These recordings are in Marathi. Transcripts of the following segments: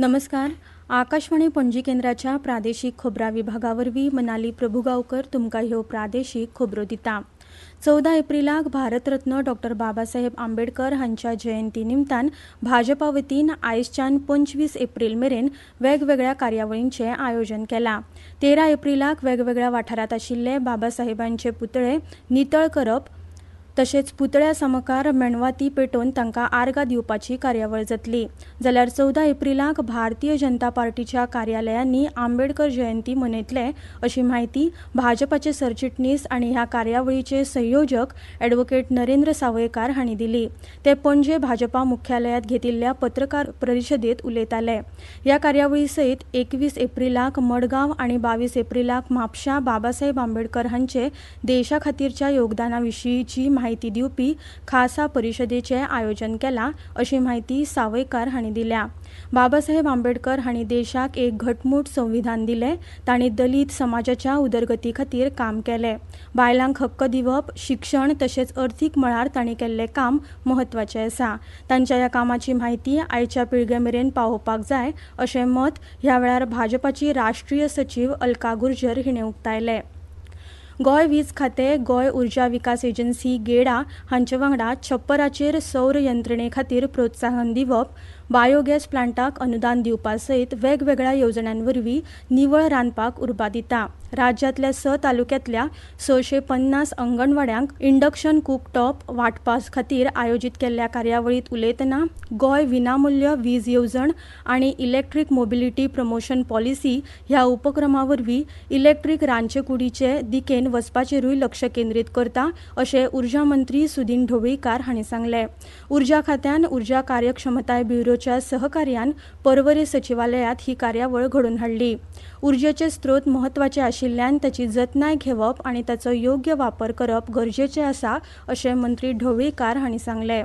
नमस्कार. आकाशवाणी पणजी केंद्राच्या प्रादेशीक खबरां विभागावरवीं मनाली प्रभुगांवकर तुमकां ह्यो प्रादेशीक खबरो दिता. 14 एप्रिलाक भारतरत्न डॉ. बाबासाहेब आंबेडकर हांच्या जयंती निमतान भाजपा वतीन आयजच्यान 25 एप्रिल मेरेन वेगवेगळ्या कार्यावळींचें आयोजन केलां. 13 एप्रिलाक वेगवेगळ्या वाठारांत आशिल्ले बाबासाहेबांचे पुतळे नितळ करप तशेंच पुतळ्या समकार मेणवाती पेटोवन तांकां आर्गां दिवपाची कार्यावळ जातली. जाल्यार 14 एप्रिलाक भारतीय जनता पार्टीच्या कार्यालयांनी आंबेडकर जयंती मनयतले अशी माहिती भाजपाचे सरचिटणीस आनी ह्या कार्यावळीचे संयोजक ॲडव्होकेट नरेंद्र सावयकार हांणी दिली. ते पणजे भाजपा मुख्यालयात घेतिल्ल्या पत्रकार परिशदेंत उलयताले. ह्या कार्यावळी सयत 21 एप्रिलाक मडगांव आनी 22 एप्रिलाक म्हापशां बाबासाहेब आंबेडकर हांचे देशा खातीरच्या योगदाना विशींची माहिती दिवपी खासा परिशदेचें आयोजन केलां अशी माहिती सावयकार हांणी दिल्या. बाबासाहेब आंबेडकर हांणी देशाक एक घटमूट संविधान दिलें. तांणी दलीत समाजाच्या उदरगती खातीर काम केलें. बायलांक हक्क दिवप, शिक्षण तशेंच अर्थीक मळार तांणी केल्लें काम म्हत्वाचें आसा. तांच्या ह्या कामाची माहिती आयच्या पिळगे मेरेन पावोवपाक जाय अशें मत ह्या वेळार भाजपाची राष्ट्रीय सचीव अलका गुर्जर हिणें उक्तायलें. गोंय वीज खातें, गोंय उर्जा विकास एजन्सी गेडा हांचे वांगडा छप्पराचेर सौर यंत्रणे खातीर प्रोत्साहन दिवप, बायोगॅस प्लांटाक अनुदान दिवपा सयत वेगवेगळ्या येवजण्यांवरवीं निवळ रांदपाक उर्बा दिता. राज्यांतल्या 6 तालुक्यांतल्या 650 अंगणवाड्यांक इंडक्शन कुकटॉप वांटपा खातीर आयोजीत केल्ल्या कार्यावळींत उलयतना गोंय विनामूल्य वीज येवजण आनी इलेक्ट्रीक मोबिलिटी प्रमोशन पॉलिसी ह्या उपक्रमा वरवीं इलेक्ट्रीक रांदचे कुडीचे दिकेन वचपाचेरूय लक्ष केंद्रीत करता अशें उर्जा मंत्री सुदीन ढवळीकार हांणी सांगलें. उर्जा खात्यान उर्जा कार्यक्षमताय ब्युरोच्या सहकार्यान पर्वरे सचिवालयात ही कार्यावळ घडोवन हाडली. उर्जेचे स्त्रोत म्हत्वाचे आशिल्ल्यान ताची जतनाय घेवप आनी ताचो योग्य वापर करप गरजेचें आसा अशें मंत्री ढवळीकार हांणी सांगलें.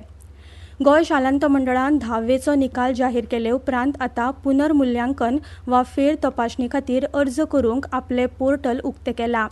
गोंय शालांत मंडळान 10वेचो निकाल जाहीर केले उपरांत आतां पुनर्मुल्यांकन वा फेर तपासणी खातीर अर्ज करूंक आपलें पोर्टल उक्तें केलां.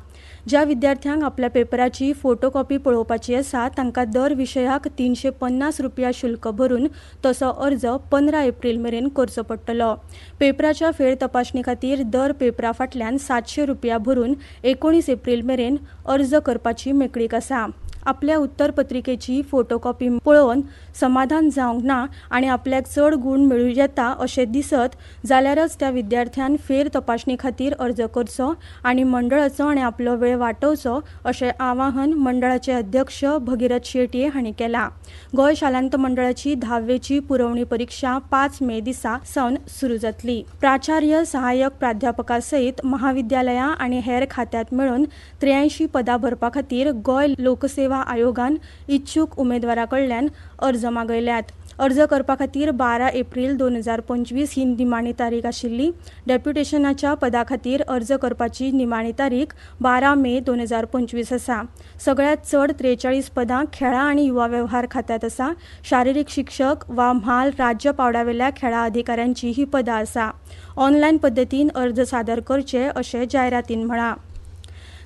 ज्या विद्यार्थ्यांक आपल्या पेपराची फोटोकॉपी पळोवपाची आसा तांकां दर विशयाक ₹350 शुल्क भरून तसो अर्ज 15 एप्रिल मेरेन करचो पडटलो. पेपराच्या फेर तपासणी खातीर दर पेपरा फाटल्यान ₹700 भरून 19 एप्रिल मेरेन अर्ज करपाची मेकळीक आसा. आपल्या उत्तरपत्रिकेची फोटोकॉपी पळोवन समाधान जावंक ना आनी आपल्याक चड गूण मेळूं येता अशें दिसत जाल्यारच त्या विद्यार्थ्यान फेर तपासणी खातीर अर्ज करचो आनी मंडळाचो आनी आपलो वेळ वाटोवचो अशें आवाहन मंडळाचे अध्यक्ष भगिरथ शेटये हांणी केलां. गोंय शालांत मंडळाची 10वेची पुरवणी परीक्षा 5 मे दिसा सावन सुरू जातली. प्राचार्य, सहाय्यक प्राध्यापका सयत महाविद्यालयां आनी हेर खात्यांत मेळून 83 पदां भरपा खातीर गोंय लोकसेवा आयोगान इच्छूक उमेदवारां कडल्यान अर्ज मागयल्यात. अर्ज करपा खातीर 12 एप्रिल 2025 ही निमाणी तारीख आशिल्ली. डेप्युटेशनाच्या पदा खातीर अर्ज करपाची निमाणी तारीख 12 मे 2025 आसा. सगळ्यांत चड 43 पदां खेळां आनी युवा वेव्हार खात्यांत आसा. शारिरीक शिक्षक वा म्हाल राज्य पावड्यावेल्या खेळा अधिकाऱ्यांची ही पदां आसा. ऑनलायन पद्दतीन अर्ज सादर करचे अशें जायरातीन म्हळां.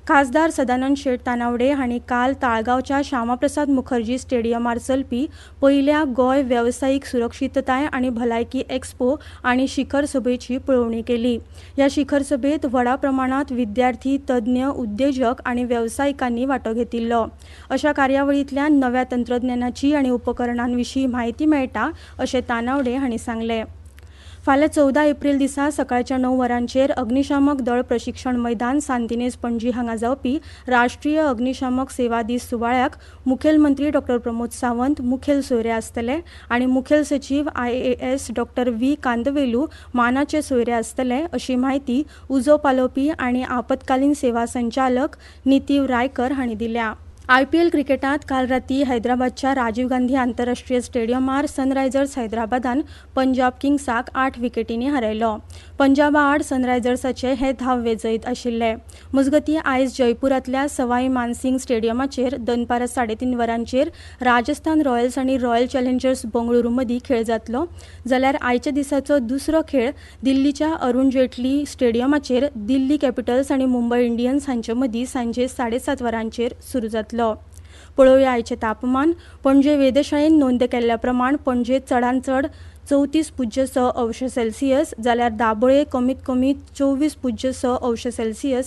खासदार सदानंद शेट तानावडे हांणी काल ताळगांवच्या श्यामाप्रसाद मुखर्जी स्टेडियमार चलपी पयल्या गोंय वेवसायीक सुरक्षीतताय आनी भलायकी एक्स्पो आनी शिखर सभेची पळोवणी केली. ह्या शिखर सभेत व्हडा प्रमाणांत विद्यार्थी, तज्ञ, उद्देजक आनी वेवसायिकांनी वांटो घेतिल्लो. अशा कार्यावळींतल्यान नव्या तंत्रज्ञानाची आनी उपकरणांविशीं म्हायती मेळटा अशें तानावडे हांणी सांगलें. फाल्यां 14 एप्रिल दिसा सकाळच्या 9 वरांचेर अग्निशामक दळ प्रशिक्षण मैदान सांतिनेज पणजी हांगा जावपी राष्ट्रीय अग्निशामक सेवा दीस सुवाळ्याक मुखेलमंत्री डॉ. प्रमोद सावंत मुखेल सोयरे आसतले आनी मुखेल सचीव IAS डॉ. व्ही. कांदवेलू मानाचे सोयरे आसतले अशी माहिती उजो पालोवपी आनी आपतकालीन सेवा संचालक नितीव रायकर हांणी दिल्या. IPL क्रिकेटात काल रातीं हैदराबादच्या राजीव गांधी आंतरराष्ट्रीय स्टेडियमार सनरायझर्स हैदराबादान पंजाब किंग्साक 8 विकेटींनी हारयलो. पंजाबा आड सनरायझर्साचे हे 10वे जैत आशिल्ले. मजगतीं आयज जयपुरांतल्या सवाई मानसिंग स्टेडियमाचेर दनपारां 3:30 वरांचेर राजस्थान रॉयल्स आनी रॉयल चॅलेंजर्स बंगळुरू मदीं खेळ जातलो. जाल्यार आयच्या दिसाचो दुसरो खेळ दिल्लीच्या अरुण जेटली स्टेडियमाचेर दिल्ली कॅपिटल्स आनी मुंबय इंडियन्स हांचे मदीं सांजे 7:30 वरांचेर सुरू जातलो. पळोवया आयचे तापमान. पणजे वेधशाळेन नोंद केल्ल्या प्रमाण पणजेत चडांत चड 34.6 अंश जाल्यार दाबोळे कमीत कमी 24.6 अंश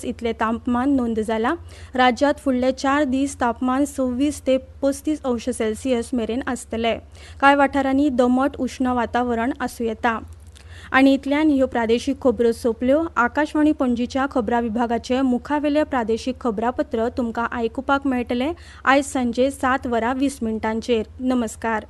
इतले तापमान नोंद जाला। राज्यात फुडले 4 दीस तापमान 26 ते 35 अंश सेल्सियस मेरेन आसतले। कांय वाठारांनी दमट उष्ण वातावरण आसूं येता। आनी इतल्यान ह्यो प्रादेशीक खबरो सोंपल्यो। आकाशवाणी पणजीच्या खबरां विभागाचे मुखावेले प्रादेशीक खबरापत्र तुमकां आयकुपाक मेळटले आयज सांजे 7:20 नमस्कार।